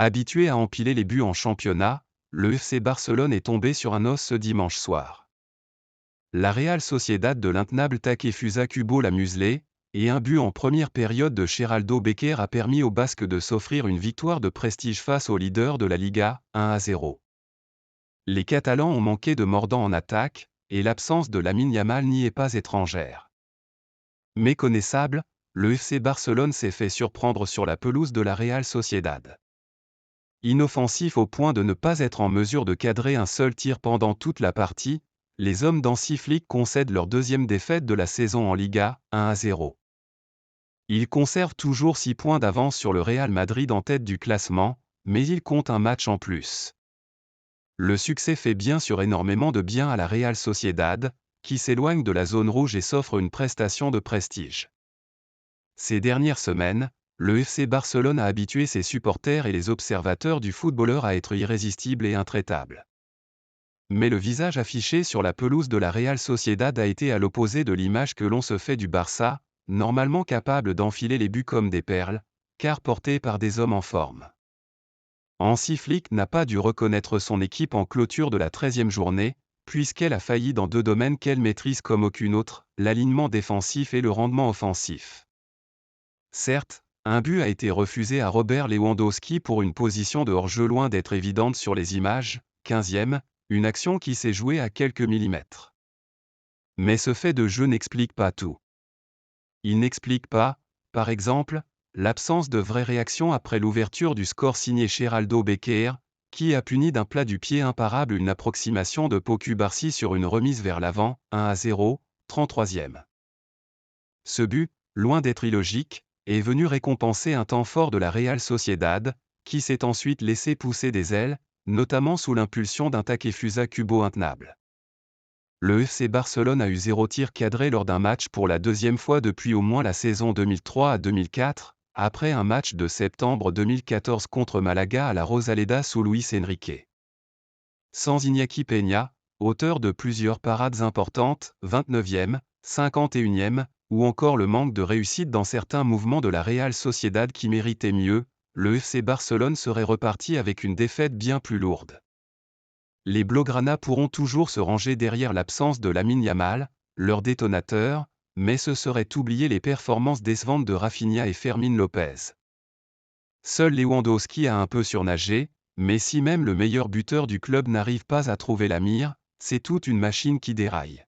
Habitué à empiler les buts en championnat, le FC Barcelone est tombé sur un os ce dimanche soir. La Real Sociedad de l'intenable Takefusa Kubo l'a muselé, et un but en première période de Geraldo Becker a permis aux Basques de s'offrir une victoire de prestige face au leader de la Liga, 1-0. Les Catalans ont manqué de mordant en attaque, et l'absence de Lamine Yamal n'y est pas étrangère. Méconnaissable, le FC Barcelone s'est fait surprendre sur la pelouse de la Real Sociedad. Inoffensif au point de ne pas être en mesure de cadrer un seul tir pendant toute la partie, les hommes d'Hansi Flick concèdent leur deuxième défaite de la saison en Liga, 1-0. Ils conservent toujours 6 points d'avance sur le Real Madrid en tête du classement, mais ils comptent un match en plus. Le succès fait bien sûr énormément de bien à la Real Sociedad, qui s'éloigne de la zone rouge et s'offre une prestation de prestige. Ces dernières semaines, le FC Barcelone a habitué ses supporters et les observateurs du footballeur à être irrésistibles et intraitables. Mais le visage affiché sur la pelouse de la Real Sociedad a été à l'opposé de l'image que l'on se fait du Barça, normalement capable d'enfiler les buts comme des perles, car porté par des hommes en forme. Hansi Flick n'a pas dû reconnaître son équipe en clôture de la 13e journée, puisqu'elle a failli dans 2 domaines qu'elle maîtrise comme aucune autre, l'alignement défensif et le rendement offensif. Certes, un but a été refusé à Robert Lewandowski pour une position de hors-jeu loin d'être évidente sur les images, 15e, une action qui s'est jouée à quelques millimètres. Mais ce fait de jeu n'explique pas tout. Il n'explique pas, par exemple, l'absence de vraie réaction après l'ouverture du score signé Geraldo Becker, qui a puni d'un plat du pied imparable une approximation de Pau Cubarsí sur une remise vers l'avant, 1-0, 33e. Ce but, loin d'être illogique, est venu récompenser un temps fort de la Real Sociedad, qui s'est ensuite laissé pousser des ailes, notamment sous l'impulsion d'un Takefusa Kubo intenable. Le FC Barcelone a eu 0 tir cadré lors d'un match pour la deuxième fois depuis au moins la saison 2003 à 2004, après un match de septembre 2014 contre Malaga à la Rosaleda sous Luis Enrique. Sans Iñaki Peña, auteur de plusieurs parades importantes, 29e, 51e, ou encore le manque de réussite dans certains mouvements de la Real Sociedad qui méritait mieux, le FC Barcelone serait reparti avec une défaite bien plus lourde. Les Blaugrana pourront toujours se ranger derrière l'absence de Lamine Yamal, leur détonateur, mais ce serait oublier les performances décevantes de Rafinha et Fermín López. Seul Lewandowski a un peu surnagé, mais si même le meilleur buteur du club n'arrive pas à trouver la mire, c'est toute une machine qui déraille.